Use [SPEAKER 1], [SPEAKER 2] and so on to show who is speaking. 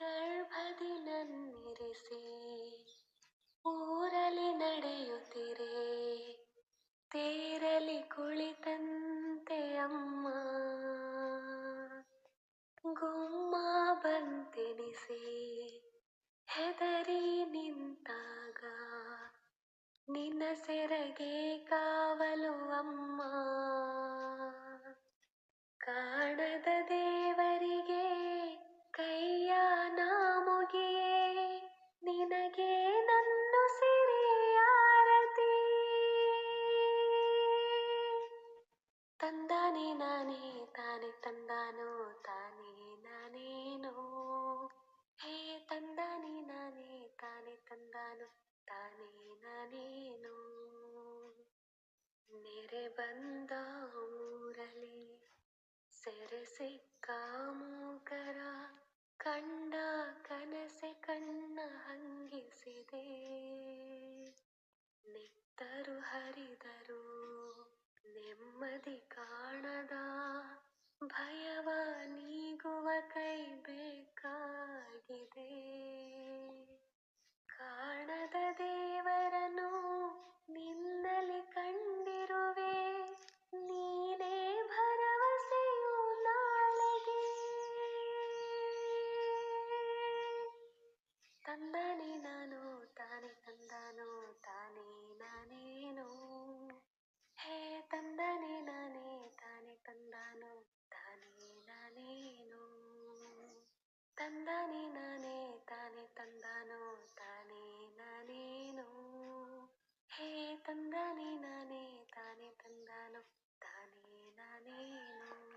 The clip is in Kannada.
[SPEAKER 1] ಗರ್ಭದಿ ನನ್ನಿರಿಸಿ ಊರಲಿ ನಡೆಯುತ್ತಿರೆ, ತೇರಲಿ ಕುಳಿತಂತೆ ಅಮ್ಮ. ಗುಮ್ಮ ಬಂತೆನಿಸಿ ಹೆದರಿ ನಿಂತಾಗ, ನಿನ್ನ ಸೆರಗೆ ಕಾವಲು ಅಮ್ಮ. ಕಾಣದ ದೇವರಿಗೆ ಕೈಯ ನಾ ಮುಗಿಯೇ, ನಿನಗೆ ನನ್ನು ಸಿರಿಯಾರತಿ. ತಂದಾನೆ ನಾನೇ ತಾನೆ ತಂದಾನೋ ತಾನೇ ನಾನೇನೋ, ಹೇ ತಂದಾನೆ ನಾನೇ ತಾನೆ ತಂದಾನೋ ತಾನೇ ನಾನೇನೋ. ನೆರೆ ಬಂದ ಊರಲಿ ಸೆರೆ ಸಿಕ್ಕ ಮೂಕರ, ಕಂಡ ಕನಸೆ ಕಣ್ಣ ಹಂಗಿಸಿದೆ. ನಿತ್ತರು ಹರಿದರು ನೆಮ್ಮದಿ ಕಾಣದ, ಭಯವ ನೀಗುವ ಕೈ ಬೇಕಾಗಿದೆ. ಕಾಣದ ದೇವರನು ನಿನ್ನಲಿ ಕಂಡಿರುವೆ, ನೀನೇ ಭರವಸೆಯು ನಾಳೆಗೆ. ತಂದಾನೆ ನಾನು ತಾನೆ ತಂದಾನೋ ತಾನೇ ನಾನೇನೋ, ಹೇ ತಂದಾನೆ ನಾನೇ ತಾನೆ ತಂದಾನೋ ತಾನೇ ನಾನೇನೋ. ತಂದಾನೆ ನಾನೇ ತಾನೆ ತಂದಾನೋ ತಾನೇ ನಾನೇನೋ, ಹೇ ತಂದಾನೆ ನಾನೇ ತಾನೆ ತಂದಾನೋ ತಾನೇ ನಾನೇನೋ.